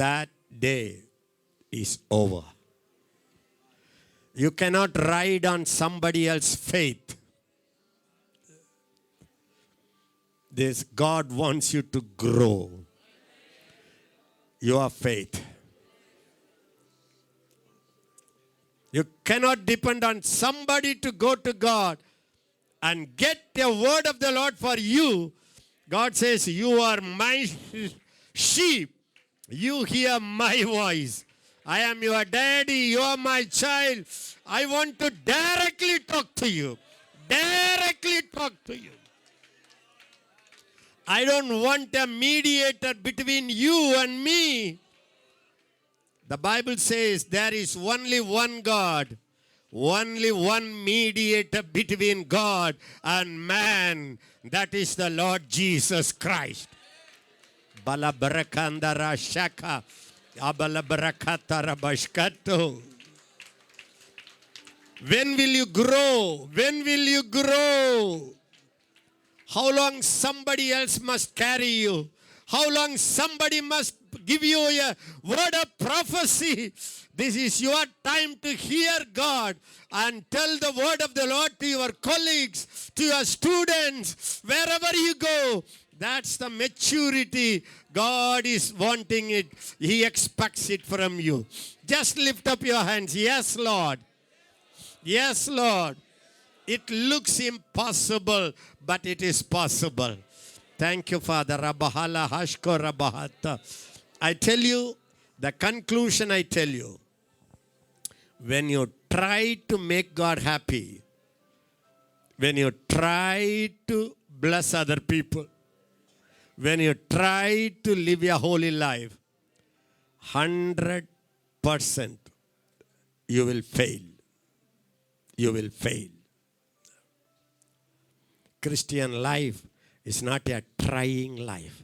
that day is over. You cannot ride on somebody else's faith. This God wants you to grow your faith. You cannot depend on somebody to go to God and get a word of the Lord for you. God says, you are my sheep. You hear my voice. I am your daddy. You are my child. I want to directly talk to you. Directly talk to you. I don't want a mediator between you and me. The Bible says there is only one God, only one mediator between God and man. That is the Lord Jesus Christ. Balabarakandara shaka, abalabarakatara bashkato. When will you grow? When will you grow? How long somebody else must carry you? How long somebody must give you a word of prophecy? This is your time to hear God and tell the word of the Lord to your colleagues, to your students, wherever you go. That's the maturity. God is wanting it. He expects it from you. Just lift up your hands. Yes, Lord. Yes, Lord. It looks impossible, but it is possible. Thank you, Father. Rabahala Hashko Rabahata. I tell you, the conclusion I tell you, when you try to make God happy, when you try to bless other people, when you try to live a holy life, 100% you will fail. You will fail. Christian life is not a trying life.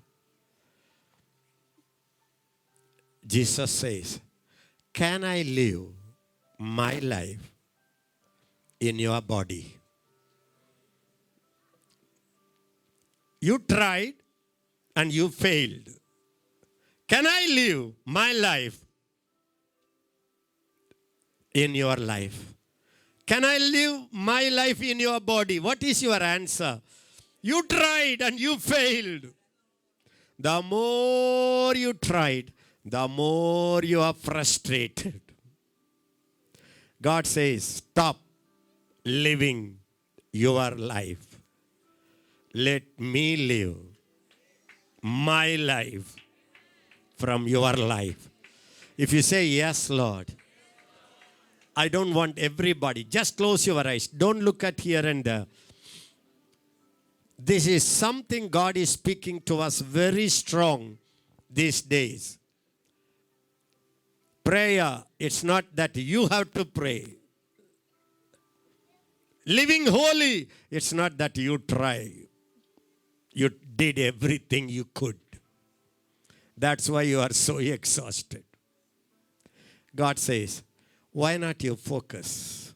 Jesus says, can I live my life in your body? You tried and you failed. Can I live my life in your life? Can I live my life in your body? What is your answer? You tried and you failed. The more you tried, the more you are frustrated. God says, stop living your life. Let me live my life from your life. If you say, yes, Lord, I don't want everybody. Just close your eyes. Don't look at here and there. This is something God is speaking to us very strong these days. Prayer, it's not that you have to pray. Living holy, it's not that you try. You did everything you could. That's why you are so exhausted. God says, why not you focus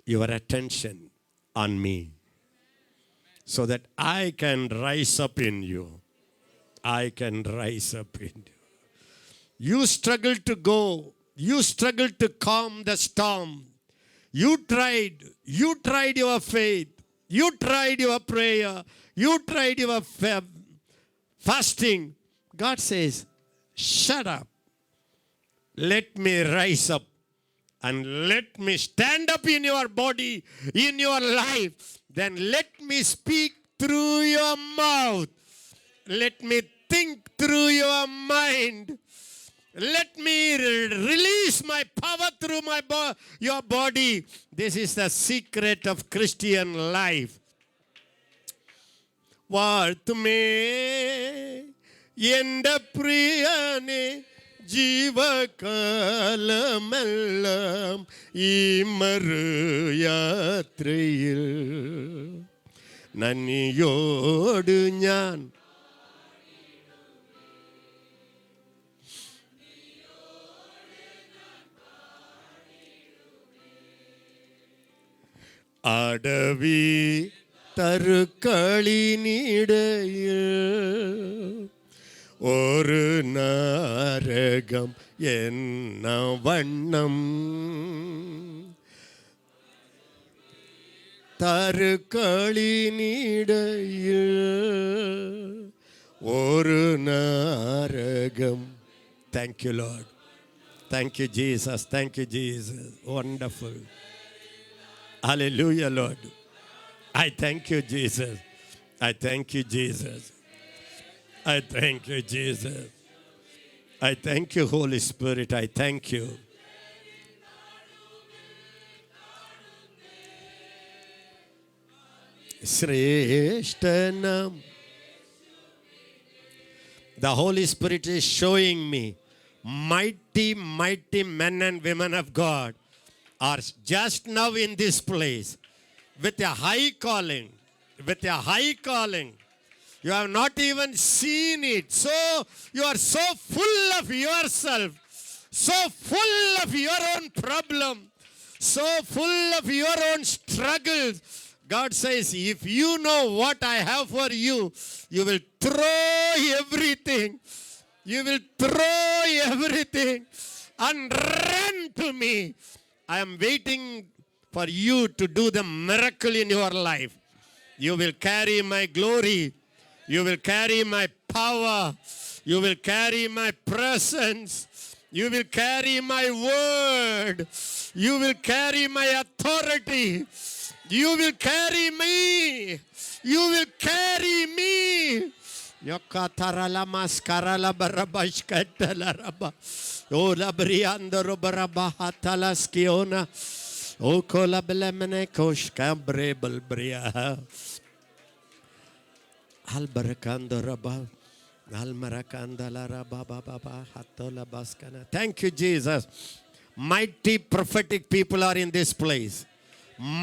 your attention on me so that I can rise up in you. I can rise up in you. You struggle to go. You struggle to calm the storm. You tried your faith. You tried your prayer. You tried your fasting. God says, shut up. Let me rise up and let me stand up in your body, in your life. Then let me speak through your mouth. Let me think through your mind. Let me release my power through your body. This is the secret of Christian life. Vartume yenda priyane ജീവകാലമെല്ലാം ഈ മറുയാത്രയിൽ നന്ദിയോട് ഞാൻ അടവി തരുക്കളിനിടയിൽ ஒரு நரகம் என்ன வண்ணம் தருக்களினிடையில் ஒரு நரகம். Thank you, Lord. Thank you, Jesus. Thank you, Jesus. Wonderful. Hallelujah, Lord. I thank you, Jesus. I thank you, Jesus. I thank you, Jesus. I thank you, Holy Spirit. I thank you. Sreshtanam. The Holy Spirit is showing me mighty, mighty men and women of God are just now in this place with a high calling. With a high calling. You have not even seen it. So you are so full of yourself, so full of your own problem, so full of your own struggles. God says, if you know what I have for you, you will throw everything. You will throw everything and run to me. I am waiting for you to do the miracle in your life. You will carry my glory. You will carry my power. You will carry my presence. You will carry my word. You will carry my authority. You will carry me. You will carry me. Yokatarala maskarala barabashkatala raba. Ola briandoro barabahatalaskiona. Okola belemene koshka brebel bria. Albarakanda raba. Almarakanda la raba baba hatola baskana. Thank you, Jesus. Mighty prophetic people are in this place.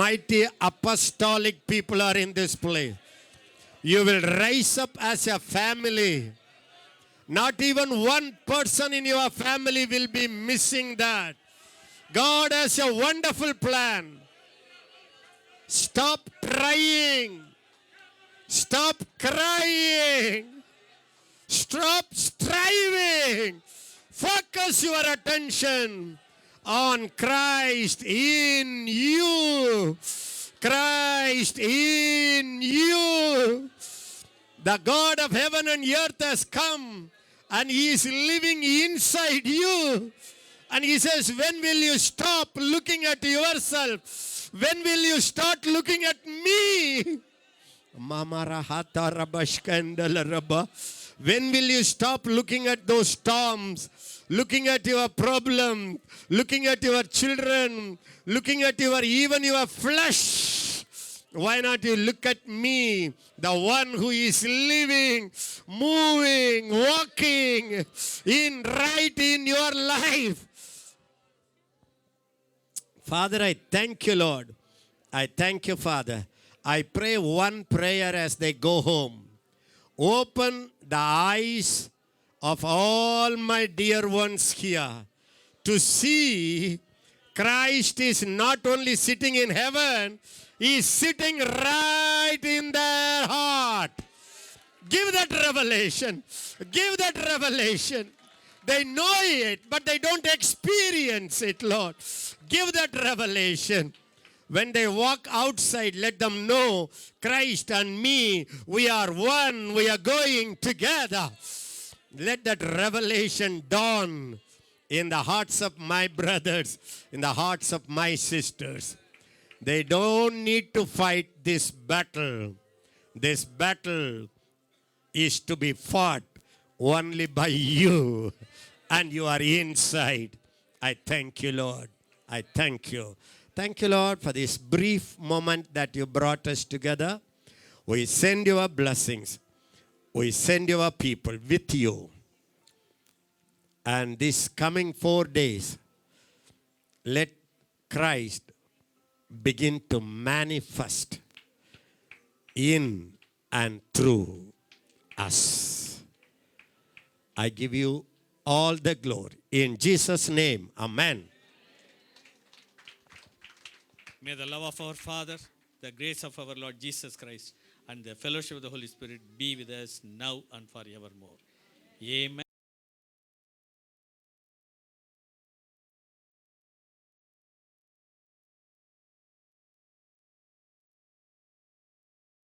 Mighty apostolic people are in this place. You will rise up as a family. Not even one person in your family will be missing that. God has a wonderful plan. Stop trying. Stop crying. Stop striving. Focus your attention on Christ in you. Christ in you. The God of heaven and earth has come and He is living inside you. And He says, when will you stop looking at yourself? When will you start looking at me? When will you stop looking at those storms, looking at your problem, looking at your children, looking at even your flesh? Why not you look at me, the one who is living, moving, walking right in your life? Father, I thank you, Lord. I thank you, Father. I pray one prayer as they go home. Open the eyes of all my dear ones here to see Christ is not only sitting in heaven, He is sitting right in their heart. Give that revelation. Give that revelation. They know it, but they don't experience it, Lord. Give that revelation. When they walk outside, let them know Christ and me, we are one, we are going together. Let that revelation dawn in the hearts of my brothers, in the hearts of my sisters. They don't need to fight this battle. This battle is to be fought only by you, and you are inside. I thank you, Lord. I thank you. Thank you, Lord, for this brief moment that you brought us together. We send your blessings. We send your people with you. And this coming 4 days, let Christ begin to manifest in and through us. I give you all the glory. In Jesus' name, amen. May the love of our Father, the grace of our Lord Jesus Christ, and the fellowship of the Holy Spirit be with us now and forevermore. Amen.